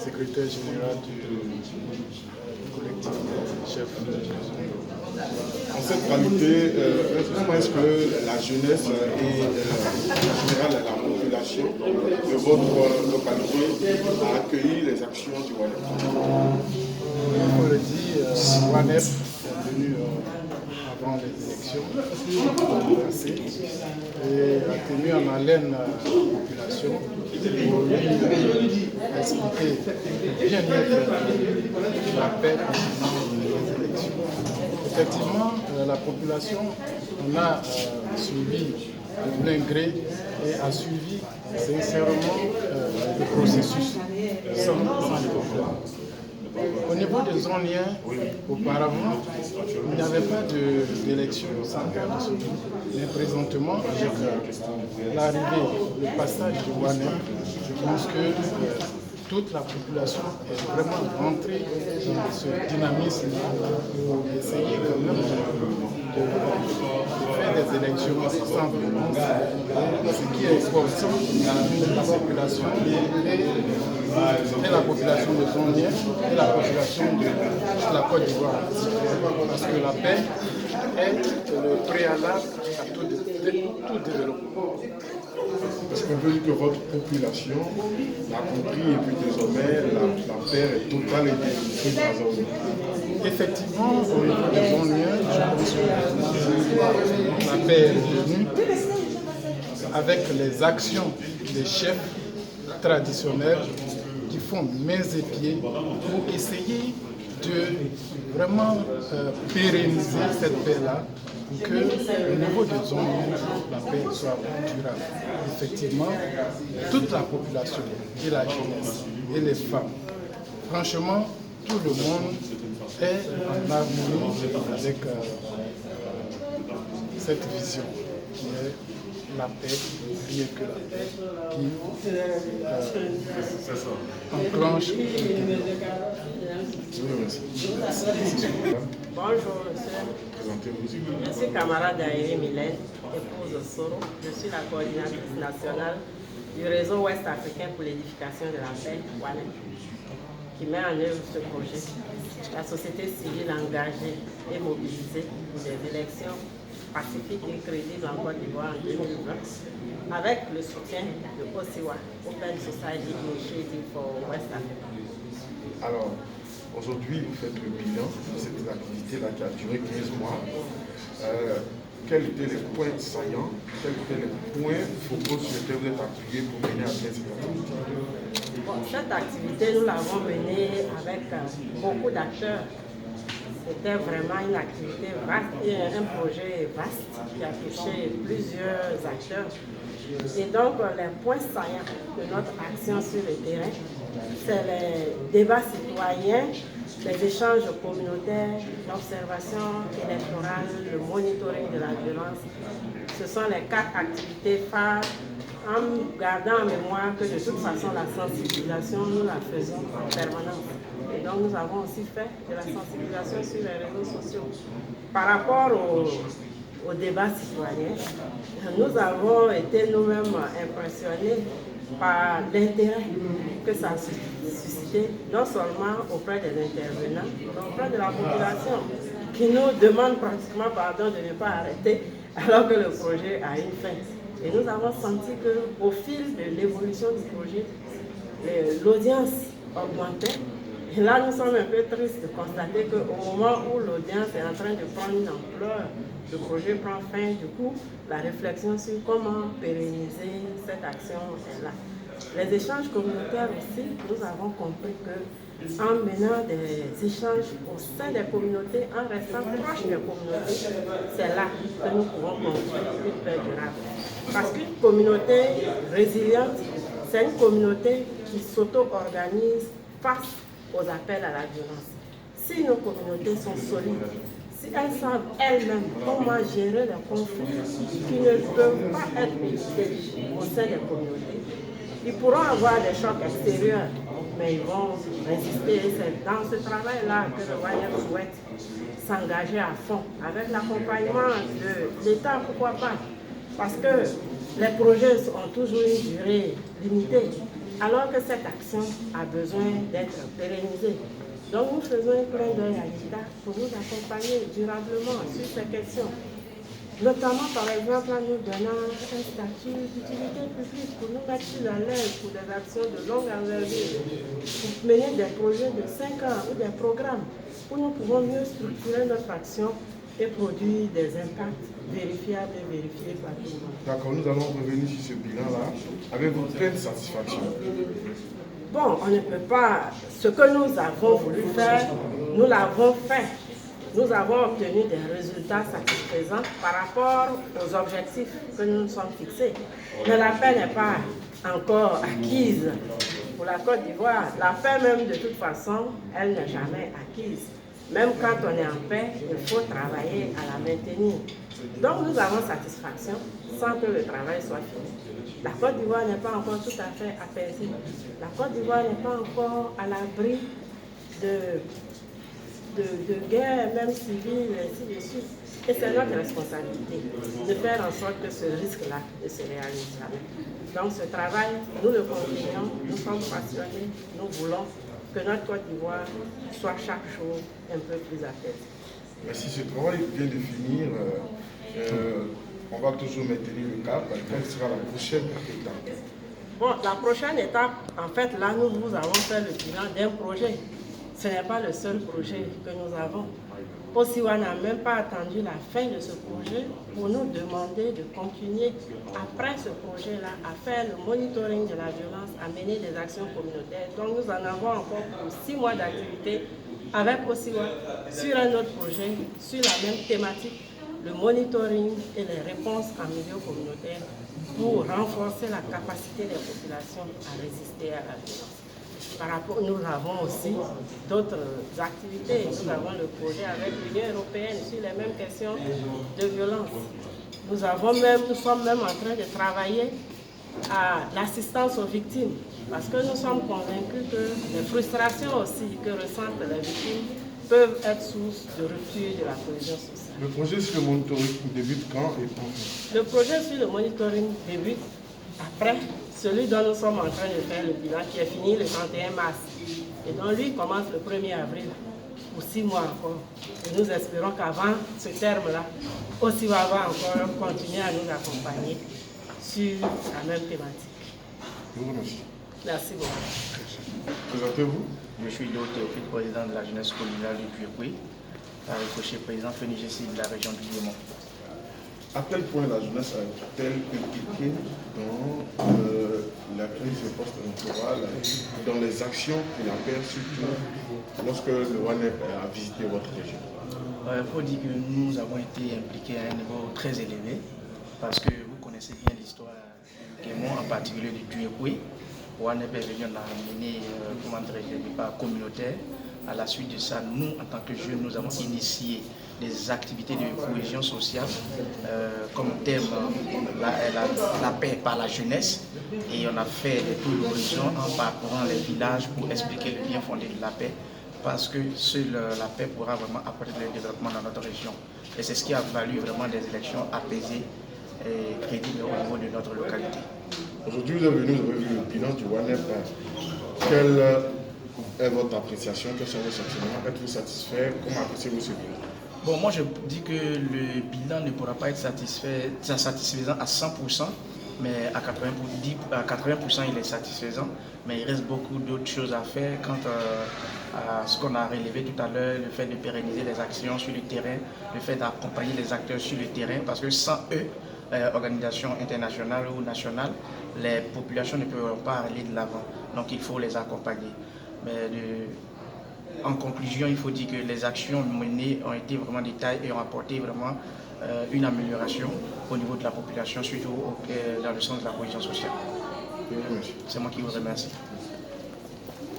secrétaire général du collectif des chefs de En cette qualité, comment est-ce que la jeunesse et en général la population de votre localité a accueilli les actions du WANEP? Comme on le dit, WANEP est venu avant les élections passées et a tenu en haleine la population pour lui expliquer bien la paix concernant les élections. Effectivement, la population on a suivi de plein gré et a suivi sincèrement le processus sans problème. Au niveau des zonliens, auparavant, il n'y avait pas d'élection sans guerre de Soto. Mais présentement, avec l'arrivée, le passage du WANEP, je pense que toute la population est vraiment rentrée dans ce dynamisme pour essayer quand même de faire des élections sans violence. Ce qui est important, la population et la population de Zonlien et la population de la Côte d'Ivoire. Parce que la paix est le préalable à tout développement. Parce qu'on veut dire que votre population a compris et puis désormais la paix est totale et définitive dans la zone. Effectivement, au niveau des Zonliens, je pense que la paix est revenue avec les actions des chefs traditionnels qui font mains et pieds pour essayer de vraiment pérenniser cette paix-là pour que au niveau des zones, la paix soit durable. Effectivement, toute la population, et la jeunesse, et les femmes, franchement, tout le monde est en harmonie avec cette vision qui est la paix, rien que la paix, qui enclenche. Bonjour monsieur. Je suis camarade d'Aïri Mylène, épouse Soro. Je suis la coordinatrice nationale du réseau ouest africain pour l'édification de la paix, WANEP, qui met en œuvre ce projet. La société civile engagée et mobilisée pour des élections pacifiques et crédibles en Côte d'Ivoire en 2020, avec le soutien de OSIWA, Open Society Initiative for West Africa. Alors, aujourd'hui, vous faites le bilan de cette activité-là qui a duré 15 mois. Quels étaient les points saillants, quels étaient les points focaux sur lesquels vous êtes appuyé pour mener à bien cette activité? Bon, cette activité, nous l'avons menée avec beaucoup d'acteurs. C'était vraiment une activité vaste et un projet vaste qui a touché plusieurs acteurs. Et donc, les points saillants de notre action sur le terrain, c'est les débats citoyens, les échanges communautaires, l'observation électorale, le monitoring de la violence. Ce sont les 4 activités phares, en gardant en mémoire que de toute façon la sensibilisation, nous la faisons en permanence. Et donc nous avons aussi fait de la sensibilisation sur les réseaux sociaux. Par rapport au débat citoyen, nous avons été nous-mêmes impressionnés par l'intérêt que ça a suscité, non seulement auprès des intervenants, mais auprès de la population, qui nous demande pratiquement pardon de ne pas arrêter alors que le projet a une fin. Et nous avons senti qu'au fil de l'évolution du projet, l'audience augmentait. Et là, nous sommes un peu tristes de constater qu'au moment où l'audience est en train de prendre une ampleur, le projet prend fin. Du coup, la réflexion sur comment pérenniser cette action est là. Les échanges communautaires aussi, nous avons compris qu'en menant des échanges au sein des communautés, en restant proche des communautés, c'est là que nous pouvons construire une paix durable. Parce qu'une communauté résiliente, c'est une communauté qui s'auto-organise face aux appels à la violence. Si nos communautés sont solides, si elles savent elles-mêmes comment gérer les conflits qui ne peuvent pas être évités au sein des communautés, ils pourront avoir des chocs extérieurs, mais ils vont résister. Et c'est dans ce travail-là que le WANEP souhaite s'engager à fond, avec l'accompagnement de l'État, pourquoi pas. Parce que les projets ont toujours une durée limitée. alors que cette action a besoin d'être pérennisée. Donc nous faisons un clin d'œil à l'État pour nous accompagner durablement sur ces questions. Notamment par exemple en nous donnant un statut d'utilité publique pour nous mettre plus à l'aise pour des actions de longue envergure, pour mener des projets de 5 ans ou des programmes où nous pouvons mieux structurer notre action et produire des impacts vérifiables et vérifiés par tout le monde. D'accord, nous allons revenir sur ce bilan-là. Avez-vous pleine satisfaction? Bon, on ne peut pas. Ce que nous avons voulu faire, nous l'avons fait. Nous avons obtenu des résultats satisfaisants par rapport aux objectifs que nous nous sommes fixés. Mais la paix n'est pas encore acquise pour la Côte d'Ivoire. La paix même, de toute façon, elle n'est jamais acquise. Même quand on est en paix, il faut travailler à la maintenir. Donc nous avons satisfaction sans que le travail soit fini. La Côte d'Ivoire n'est pas encore tout à fait apaisée. La Côte d'Ivoire n'est pas encore à l'abri de guerre, même civile, ainsi de suite. Et c'est notre responsabilité de faire en sorte que ce risque-là ne se réalise jamais. Donc ce travail, nous le continuons, nous sommes passionnés, nous voulons que notre Côte d'Ivoire soit chaque jour un peu plus apaisée. Mais si ce travail vient de finir, on va toujours maintenir le cap. Quelle sera la prochaine étape? Bon, la prochaine étape, en fait, là, nous avons fait le bilan d'un projet. Ce n'est pas le seul projet que nous avons. Osiwa n'a même pas attendu la fin de ce projet pour nous demander de continuer après ce projet-là à faire le monitoring de la violence, à mener des actions communautaires. Donc nous en avons encore pour 6 mois d'activité avec Osiwa sur un autre projet, sur la même thématique, le monitoring et les réponses en milieu communautaire pour renforcer la capacité des populations à résister à la violence. Par rapport, nous avons aussi d'autres activités. Nous avons le projet avec l'Union européenne sur les mêmes questions de violence. Nous sommes même en train de travailler à l'assistance aux victimes parce que nous sommes convaincus que les frustrations aussi que ressentent les victimes peuvent être source de rupture de la cohésion sociale. Le projet sur le monitoring débute quand et quand? Le projet sur le monitoring débute après celui dont nous sommes en train de faire le bilan, qui est fini le 31 mars. Et donc lui commence le 1er avril, pour 6 mois encore. Et nous espérons qu'avant ce terme-là, Osiwa va encore continuer à nous accompagner sur la même thématique. Je vous remercie. Merci beaucoup. Présentez-vous. Je suis Léo Théophile, président de la jeunesse communale du Duékoué, par le président FENIGESI de la région du Liémont. À quel point la jeunesse a-t-elle impliquée dans la crise post-électorale, dans les actions qu'il a fait, surtout lorsque le WANEP a visité votre région? Il faut dire que nous avons été impliqués à un niveau très élevé, parce que vous connaissez bien l'histoire du Liémont, en particulier du Duékoué. WANEP est venu, on a mené des débats communautaires. À la suite de ça, nous, en tant que jeunes, nous avons initié des activités de cohésion sociale comme thème la paix par la jeunesse. Et on a fait des tours d'horizon en parcourant les villages pour expliquer le bien fondé de la paix, parce que seule la paix pourra vraiment apporter le développement dans notre région. Et c'est ce qui a valu vraiment des élections apaisées et crédibles au niveau de notre localité. Aujourd'hui, vous êtes venu, vous avez vu le bilan du WANEP. Quelle est votre appréciation? Quels sont vos sentiments? Êtes-vous satisfait? Comment appréciez-vous ce bilan? Bon, moi je dis que le bilan ne pourra pas être satisfaisant à 100%, mais à 80% il est satisfaisant, mais il reste beaucoup d'autres choses à faire quant à ce qu'on a relevé tout à l'heure, le fait de pérenniser les actions sur le terrain, le fait d'accompagner les acteurs sur le terrain, parce que sans eux, organisations internationales ou nationales, les populations ne pourront pas aller de l'avant, donc il faut les accompagner. Mais en conclusion, il faut dire que les actions menées ont été vraiment de taille et ont apporté vraiment une amélioration au niveau de la population, surtout dans le sens de la cohésion sociale. Merci. C'est moi qui vous remercie.